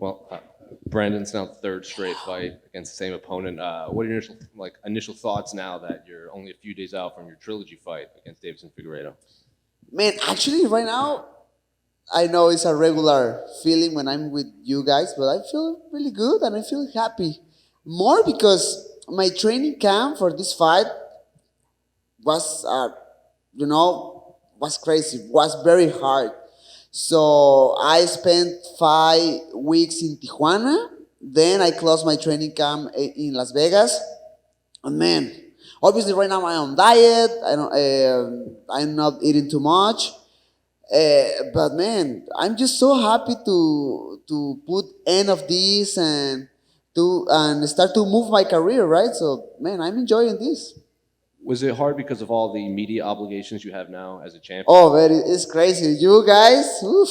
Well, Brandon's now third straight fight against the same opponent. What are your initial thoughts now that you're only a few days out from your trilogy fight against Deiveson Figueiredo? Man, actually, right now, I know it's a regular feeling when I'm with you guys, but I feel really good and I feel happy. More because my training camp for this fight was, was crazy, was very hard. So I spent 5 weeks in Tijuana. Then I closed my training camp in Las Vegas. And man, obviously right now I'm on diet. I'm not eating too much. But man, I'm just so happy to put end of this and start to move my career, right? So man, I'm enjoying this. Was it hard because of all the media obligations you have now as a champion? Oh, man, it's crazy. You guys, oof,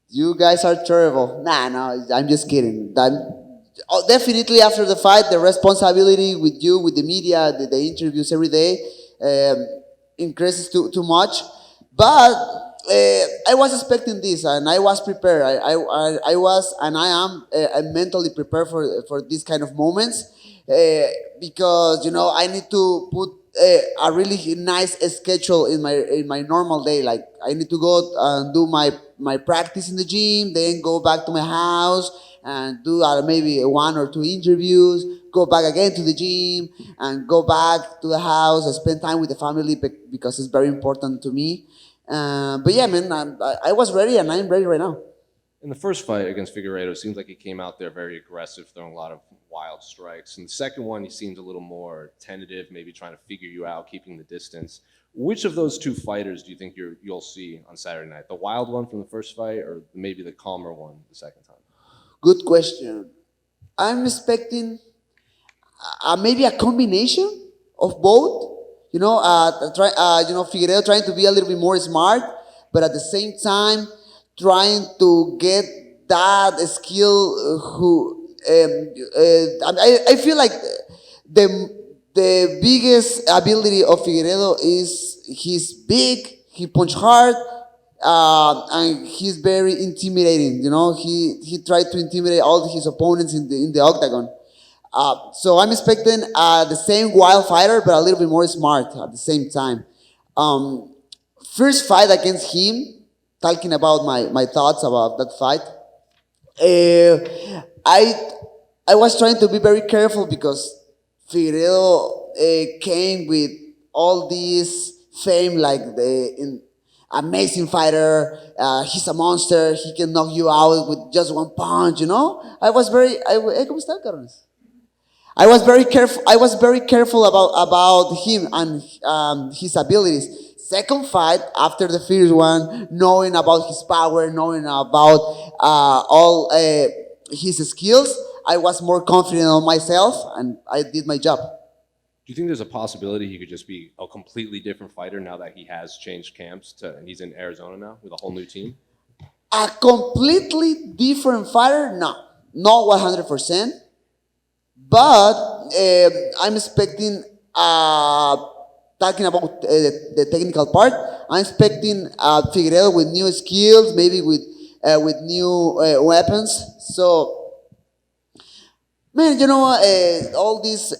you guys are terrible. Nah, no, I'm just kidding. Definitely after the fight, the responsibility with you, with the media, the interviews every day, um, increases too much. But I was expecting this, and I was prepared. I was, and I am mentally prepared for these kind of moments because I need to put a really nice schedule in my normal day. Like I need to go and do my practice in the gym, then go back to my house and do maybe one or two interviews, go back again to the gym, and go back to the house and spend time with the family because it's very important to me. But yeah, man, I was ready and I'm ready right now. In the first fight against Figueiredo, it seems like he came out there very aggressive, throwing a lot of wild strikes. In the second one, he seemed a little more tentative, maybe trying to figure you out, keeping the distance. Which of those two fighters do you think you'll see on Saturday night? The wild one from the first fight, or maybe the calmer one the second time? Good question. I'm expecting maybe a combination of both. Figueredo trying to be a little bit more smart, but at the same time trying to get that skill. I feel like the biggest ability of Figueredo is he's big, he punch hard, and he's very intimidating. He tried to intimidate all his opponents in the octagon. So I'm expecting the same wild fighter, but a little bit more smart at the same time. Um, First fight against him, talking about my thoughts about that fight, I I was trying to be very careful because Figueredo came with all this fame, like amazing fighter. He's a monster. He can knock you out with just one punch. I was very. ¿Cómo está, cabrones? I was very careful. I was very careful about him and his abilities. Second fight after the first one, knowing about his power, knowing about all his skills, I was more confident on myself, and I did my job. Do you think there's a possibility he could just be a completely different fighter now that he has changed camps and he's in Arizona now with a whole new team? A completely different fighter? No, not 100%. But I'm expecting, talking about the technical part, I'm expecting Figueredo with new skills, maybe with new weapons. So, man, all these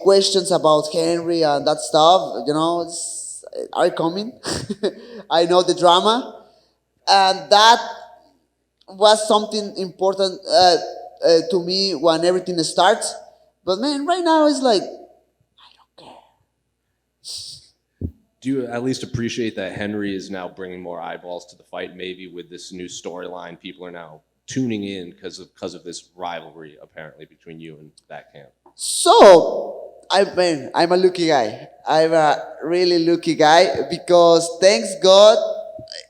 questions about Henry and that stuff, are coming. I know the drama. And that was something important to me when everything starts. But man, right now it's like, I don't care. Do you at least appreciate that Henry is now bringing more eyeballs to the fight? Maybe with this new storyline, people are now tuning in because of this rivalry apparently between you and that camp. So, I'm a lucky guy. I'm a really lucky guy because thanks God,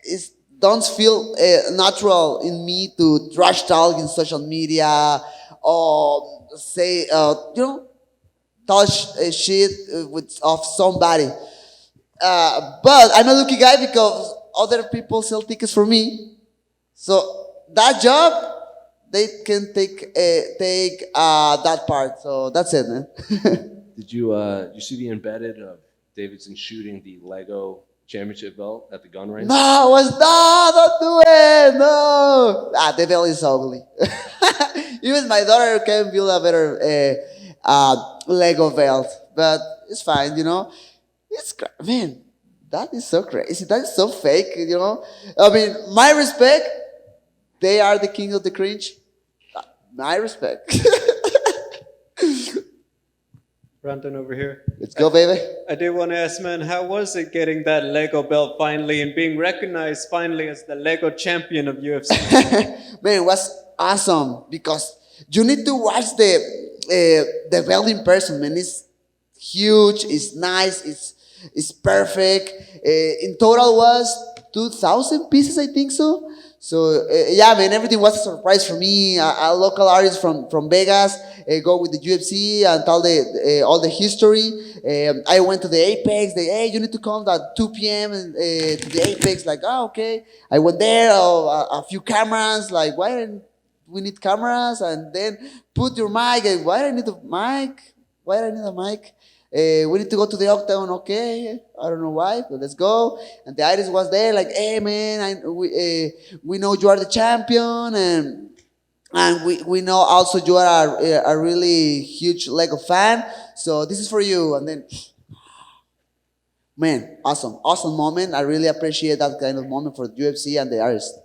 it don't feel natural in me to trash talk in social media or say, touch shit of somebody. But I'm a lucky guy because other people sell tickets for me. So that job, they can take that part. So that's it, man. Did you see the embedded of Davidson shooting the Lego championship belt at the gun range? No, was not. Don't do it. No. no, the belt is ugly. Even my daughter can build a better Lego belt, but it's fine, you know. Man, that is so crazy. That is so fake, you know. I mean, my respect. They are the king of the cringe. My respect. Brandon over here. Let's go, baby. I did want to ask, man, how was it getting that Lego belt finally and being recognized finally as the Lego champion of UFC? Man, it was awesome because you need to watch the belt in person, man. It's huge, it's nice, it's perfect. In total was 2,000 pieces, I think so. So yeah, man, everything was a surprise for me. A local artist from Vegas go with the UFC and tell all the history. I went to the Apex. They, hey, you need to come at 2 p.m. To the Apex. Like, oh, okay. I went there. A few cameras. Like, why didn't we need cameras? And then put your mic. Why do I need a mic? Why do I need a mic? We need to go to the octagon. Okay, I don't know why, but let's go. And the artist was there, like, hey man, we know you are the champion, and we know also you are a really huge Lego fan. So this is for you. And then, man, awesome moment. I really appreciate that kind of moment for the UFC and the artist.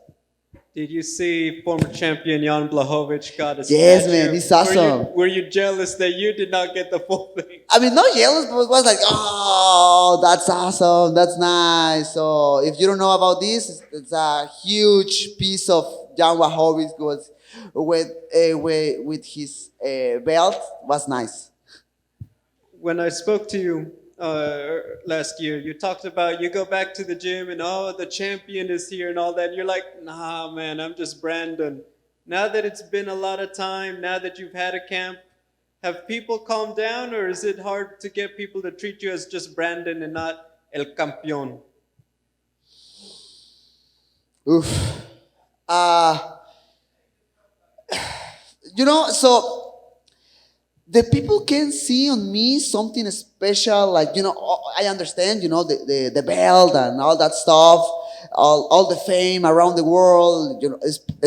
Did you see former champion Jan Blachowicz got a Yes, statue? man, he's awesome. Were you jealous that you did not get the full thing? I mean, not jealous, but it was like, oh, that's awesome, that's nice. So if you don't know about this, it's a huge piece of Jan Blachowicz was with his belt. Was nice. When I spoke to you last year, you talked about you go back to the gym and oh, the champion is here and all that. And you're like, nah, man, I'm just Brandon. Now that it's been a lot of time, now that you've had a camp, have people calmed down, or is it hard to get people to treat you as just Brandon and not El Campeón? Oof. You know, so the people can see on me something special, like, you know, I understand, you know, the belt and all that stuff, all the fame around the world, you know,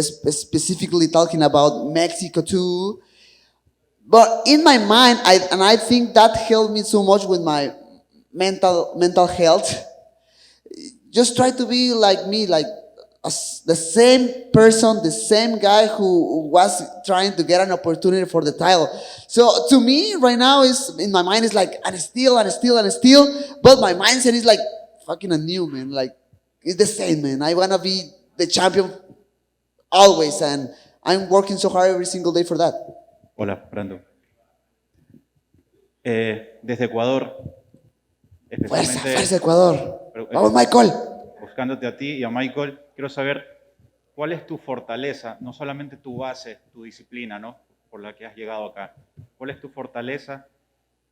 specifically talking about Mexico too. But in my mind, I think that helped me so much with my mental health. Just try to be like me, like the same person, the same guy who was trying to get an opportunity for the title. So to me, right now, is in my mind is like, and still. But my mindset is like, fucking anew, man. Like, it's the same, man. I want to be the champion always. And I'm working so hard every single day for that. Hola, Brandon. Desde Ecuador, Fuerza, Ecuador. Vamos, Michael. Buscándote a ti y a Michael, quiero saber cuál es tu fortaleza, no solamente tu base, tu disciplina, ¿no? Por la que has llegado acá. ¿Cuál es tu fortaleza?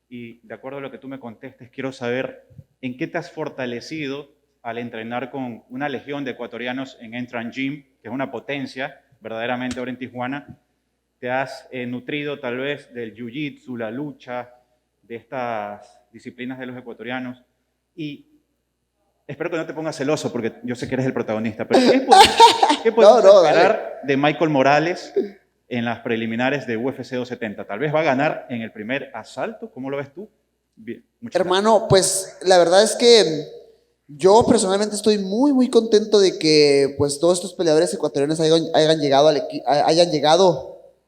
Y de acuerdo a lo que tú me contestes, quiero saber en qué te has fortalecido al entrenar con una legión de ecuatorianos en Entran Gym, que es una potencia verdaderamente ahora en Tijuana. Te has nutrido tal vez del jiu-jitsu, la lucha, de estas disciplinas de los ecuatorianos. Y espero que no te pongas celoso porque yo sé que eres el protagonista, pero ¿qué podemos esperar de Michael Morales en las preliminares de UFC 270? Tal vez va a ganar en el primer asalto. ¿Cómo lo ves tú? Bien, hermano, pues la verdad es que yo personalmente estoy muy contento de que pues todos estos peleadores ecuatorianos hayan llegado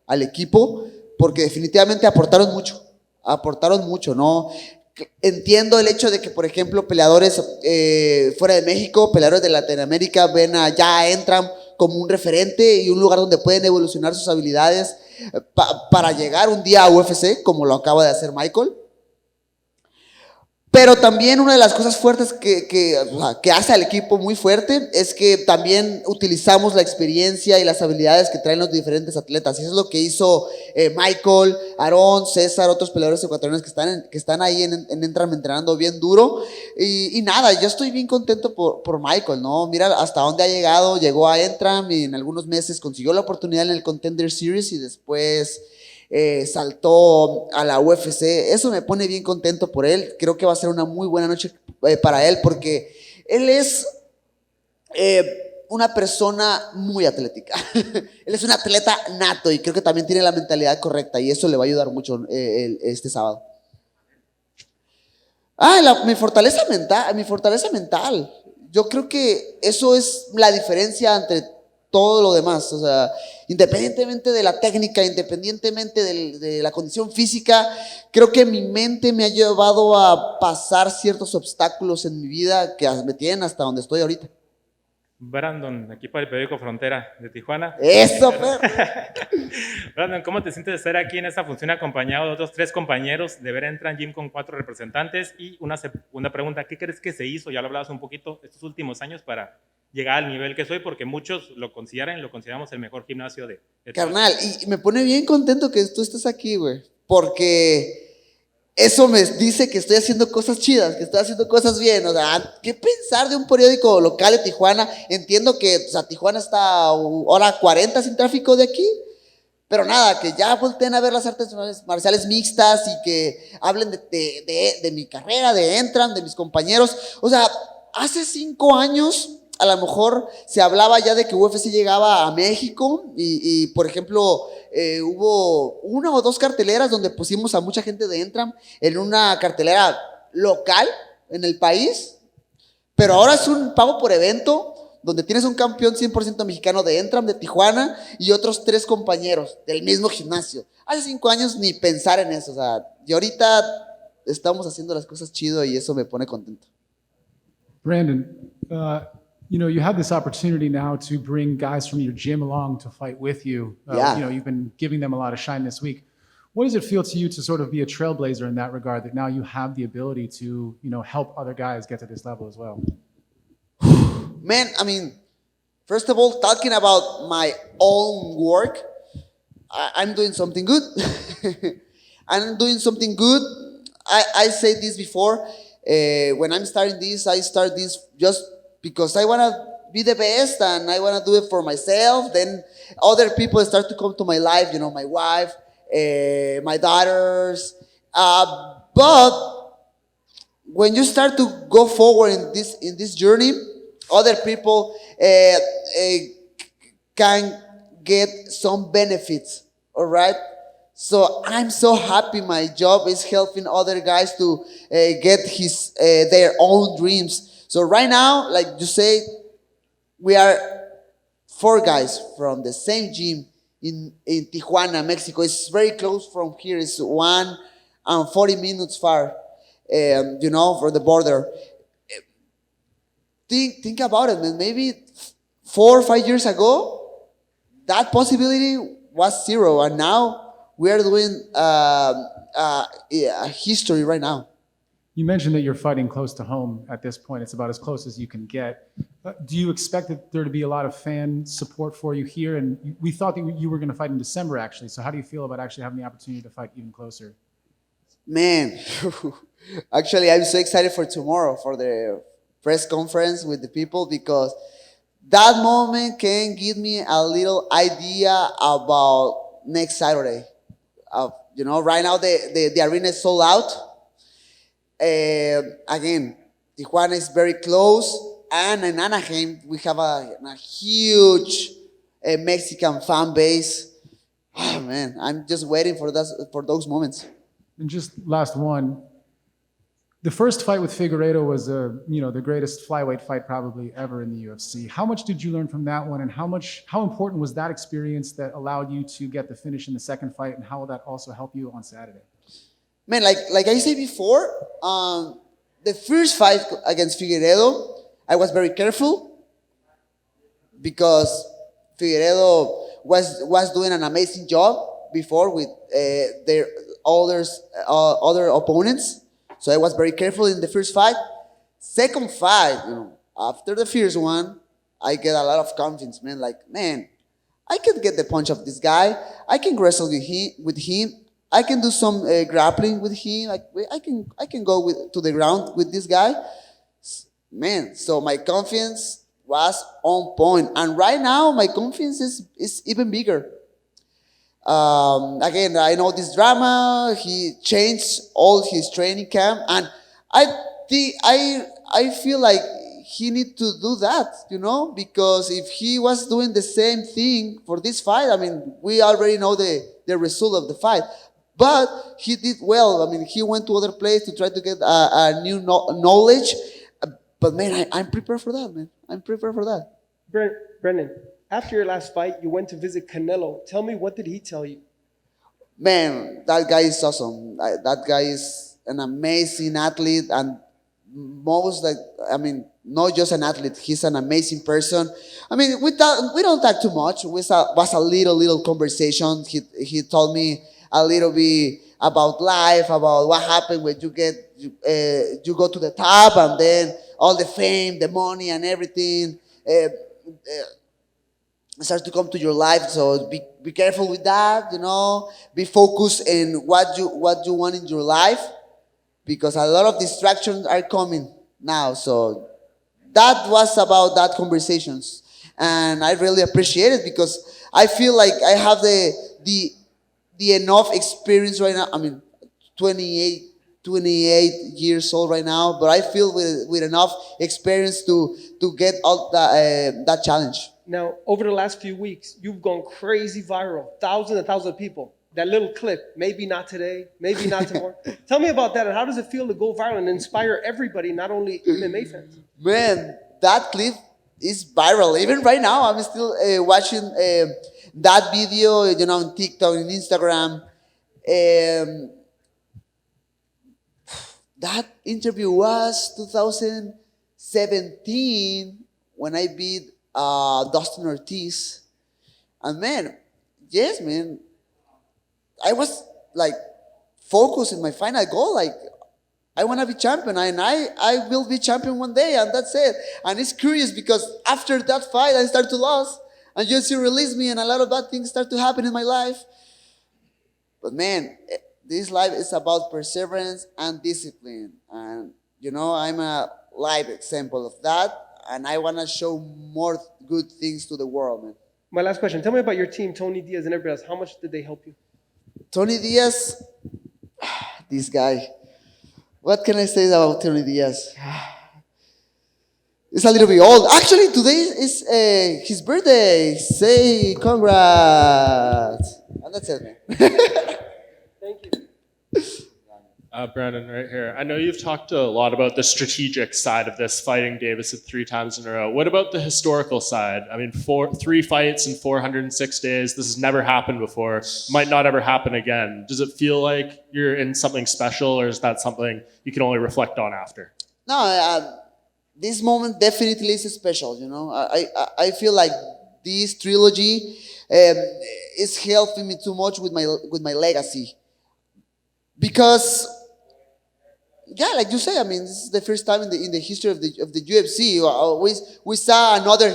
al equipo, porque definitivamente aportaron mucho, ¿no? Entiendo el hecho de que, por ejemplo, peleadores fuera de México, peleadores de Latinoamérica ya entran como un referente y un lugar donde pueden evolucionar sus habilidades para llegar un día a UFC, como lo acaba de hacer Michael. Pero también una de las cosas fuertes que hace al equipo muy fuerte es que también utilizamos la experiencia y las habilidades que traen los diferentes atletas. Y eso es lo que hizo Michael, Aarón, César, otros peleadores ecuatorianos que están ahí en Entram entrenando bien duro. Y nada, yo estoy bien contento por Michael, ¿no? Mira hasta dónde ha llegado. Llegó a Entram y en algunos meses consiguió la oportunidad en el Contender Series y después saltó a la UFC. Eso me pone bien contento por él. Creo que va a ser una muy buena noche para él, porque él es una persona muy atlética. Él es un atleta nato y creo que también tiene la mentalidad correcta y eso le va a ayudar mucho este sábado. Mi fortaleza mental. Yo creo que eso es la diferencia entre todo lo demás. O sea, independientemente de la técnica, independientemente de la condición física, creo que mi mente me ha llevado a pasar ciertos obstáculos en mi vida que me tienen hasta donde estoy ahorita. Brandon, aquí para el periódico Frontera de Tijuana. ¡Eso, perro! Brandon, ¿cómo te sientes de estar aquí en esta función acompañado de otros 3 compañeros, de ver Entran Gym con 4 representantes? Y una segunda pregunta, ¿qué crees que se hizo, ya lo hablabas un poquito, estos últimos años para llegar al nivel que soy? Porque muchos lo consideramos el mejor gimnasio de Carnal, y me pone bien contento que tú estés aquí, güey, porque eso me dice que estoy haciendo cosas chidas, que estoy haciendo cosas bien. O sea, ¿qué pensar de un periódico local de Tijuana? Entiendo que Tijuana está a hora 40 sin tráfico de aquí, pero nada, que ya volteen a ver las artes marciales mixtas y que hablen de mi carrera, de Entran, de mis compañeros. O sea, hace 5 años a lo mejor se hablaba ya de que UFC llegaba a México y por ejemplo, hubo 1 o 2 carteleras donde pusimos a mucha gente de Entram en una cartelera local en el país, pero ahora es un pago por evento donde tienes un campeón 100% mexicano de Entram, de Tijuana y otros 3 compañeros del mismo gimnasio. Hace 5 años ni pensar en eso, o sea, y ahorita estamos haciendo las cosas chido y eso me pone contento. Brandon, you have this opportunity now to bring guys from your gym along to fight with you. Yeah. You've been giving them a lot of shine this week. What does it feel to you to sort of be a trailblazer in that regard, that now you have the ability to, help other guys get to this level as well? Man, I mean, first of all, talking about my own work, I'm doing something good. I'm doing something good. I said this before. When I'm starting this, I start this just because I want to be the best and I want to do it for myself. Then other people start to come to my life, my wife, my daughters. But when you start to go forward in this journey, other people can get some benefits, all right? So I'm so happy my job is helping other guys to get their own dreams. So right now, like you say, we are 4 guys from the same gym in Tijuana, Mexico. It's very close from here. It's 1 and 40 minutes far, for the border. Think about it, man. Maybe 4 or 5 years ago, that possibility was 0, and now we are doing a history right now. You mentioned that you're fighting close to home at this point. It's about as close as you can get. Do you expect there to be a lot of fan support for you here? And we thought that you were going to fight in December, actually. So how do you feel about actually having the opportunity to fight even closer? Man, actually, I'm so excited for tomorrow, for the press conference with the people, because that moment can give me a little idea about next Saturday. Right now the arena is sold out. Again, Tijuana is very close, and in Anaheim we have a huge Mexican fan base. Oh man, I'm just waiting for those moments. And just last one, the first fight with Figueiredo was the greatest flyweight fight probably ever in the UFC. How much did you learn from that one, and how important was that experience that allowed you to get the finish in the second fight, and how will that also help you on Saturday? Man, like I said before, the first fight against Figueiredo, I was very careful because Figueiredo was doing an amazing job before with their other opponents. So I was very careful in the first fight. Second fight, after the first one, I get a lot of confidence, man. Like, man, I can get the punch of this guy. I can wrestle with him. I can do some grappling with him. Like, I can go to the ground with this guy. Man, so my confidence was on point. And right now, my confidence is even bigger. Again, I know this drama. He changed all his training camp, and I feel like he need to do that, because if he was doing the same thing for this fight, I mean, we already know the result of the fight. But he did well. I mean, he went to other place to try to get a new knowledge. But man, I'm prepared for that, man. I'm prepared for that. Brendan, after your last fight, you went to visit Canelo. Tell me, what did he tell you? Man, that guy is awesome. That guy is an amazing athlete, and not just an athlete. He's an amazing person. I mean, we don't talk too much. Was a little conversation. He told me a little bit about life, about what happened when you go to the top, and then all the fame, the money, and everything starts to come to your life. So be careful with that. Be focused in what you want in your life, because a lot of distractions are coming now. So that was about that conversations, and I really appreciate it, because I feel like I have the enough experience right now. I mean, 28 years old right now, but I feel with enough experience to get all that challenge. Now, over the last few weeks, you've gone crazy viral. Thousands and thousands of people. That little clip, maybe not today, maybe not tomorrow. Tell me about that, and how does it feel to go viral and inspire everybody, not only MMA fans? Man, that clip is viral. Even right now, I'm still watching that video, on TikTok and Instagram. That interview was 2017 when I beat Dustin Ortiz. And man, yes, man, I was like focused in my final goal. Like, I want to be champion, and I will be champion one day, and that's it. And it's curious because after that fight, I start to lose, and UFC released me, and a lot of bad things start to happen in my life. But man, this life is about perseverance and discipline. And, I'm a live example of that. And I want to show more good things to the world, man. My last question. Tell me about your team, Tony Diaz and everybody else. How much did they help you? Tony Diaz, this guy. What can I say about Tony Diaz? It's a little bit old. Actually, today is his birthday. Say congrats. And that's it, man. Thank you. Brandon, right here. I know you've talked a lot about the strategic side of this, fighting Deiveson 3 times in a row. What about the historical side? I mean, 3 fights in 406 days. This has never happened before. Might not ever happen again. Does it feel like you're in something special, or is that something you can only reflect on after? No, this moment definitely is special. I feel like this trilogy is helping me too much with my legacy, because. Yeah, like you say, I mean, this is the first time in the history of the UFC. We saw another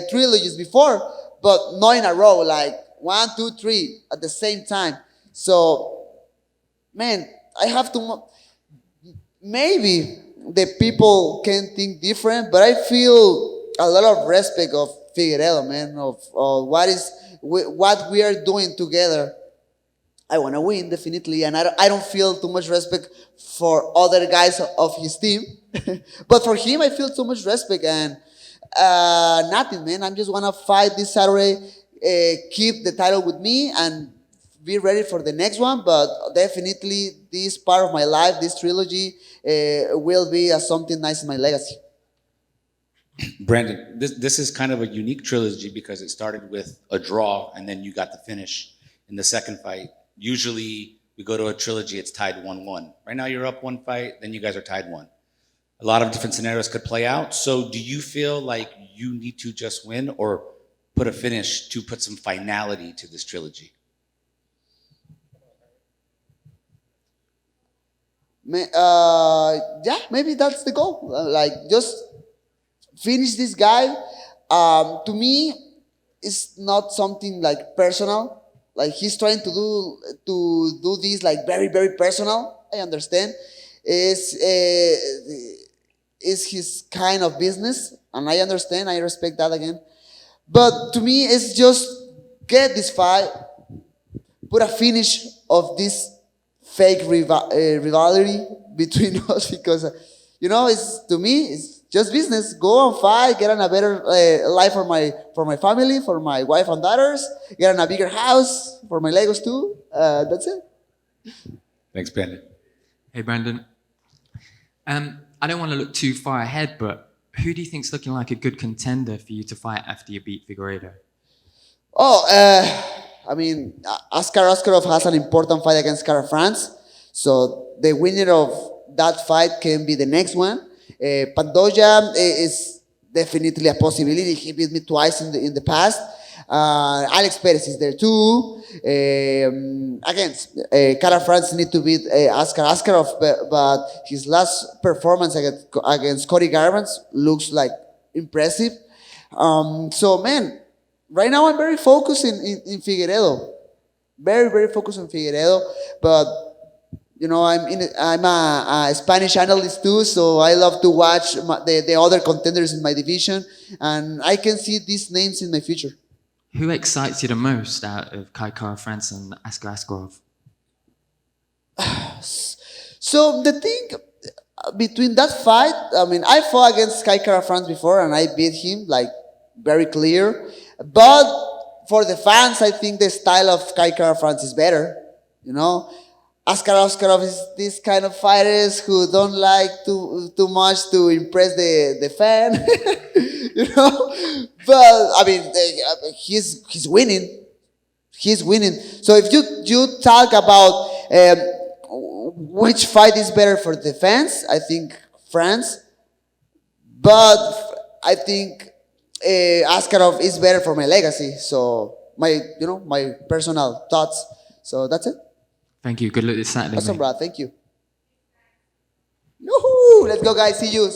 trilogies before, but not in a row, like 1, 2, 3 at the same time. So, man, I have to. Maybe the people can think different, but I feel a lot of respect of Figueiredo, man, of what we are doing together. I want to win, definitely, and I don't feel too much respect for other guys of his team. But for him, I feel too much respect, and nothing, man. I just want to fight this Saturday, keep the title with me, and be ready for the next one. But definitely, this part of my life, this trilogy, will be something nice in my legacy. Brandon, this is kind of a unique trilogy because it started with a draw, and then you got the finish in the second fight. Usually we go to a trilogy, it's tied 1-1. Right now you're up 1 fight, then you guys are tied 1. A lot of different scenarios could play out. So do you feel like you need to just win or put a finish to put some finality to this trilogy? Yeah, maybe that's the goal. Like, just finish this guy. To me, it's not something like personal. Like, he's trying to do this like very, very personal. I understand. It's his kind of business, and I understand. I respect that again. But to me, it's just get this fight, put a finish of this fake rivalry between us, because it's, to me, it's just business. Go and fight, get on a better life for my family, for my wife and daughters, get on a bigger house for my Legos too. That's it. Thanks, Brandon. Hey, Brandon. I don't want to look too far ahead, but who do you think's looking like a good contender for you to fight after you beat Figueiredo? Oh, I mean, Askar Askarov has an important fight against Cara France, so the winner of that fight can be the next one. Pantoja is definitely a possibility. He beat me twice in the past. Alex Perez is there too. Again, Cara France need to beat Askar Askarov, but his last performance against Cody Garbrandt looks like impressive. So man, right now I'm very focused in Figueiredo. Very, very focused on Figueiredo, but you know, I'm a Spanish analyst too, so I love to watch the other contenders in my division, and I can see these names in my future. Who excites you the most out of Cara France and Askar Askarov? So the thing between that fight, I mean, I fought against Cara France before and I beat him like very clear. But for the fans, I think the style of Cara France is better. You know, Askar Askarov is this kind of fighters who don't like too much to impress the fan. You know, but I mean, he's winning. He's winning. So if you talk about which fight is better for the fans, I think France. But I think Askarov is better for my legacy. So my personal thoughts. So that's it. Thank you. Good luck this Saturday. Awesome, mate. bro. Thank you. Yoo-hoo! Let's go, guys. See you.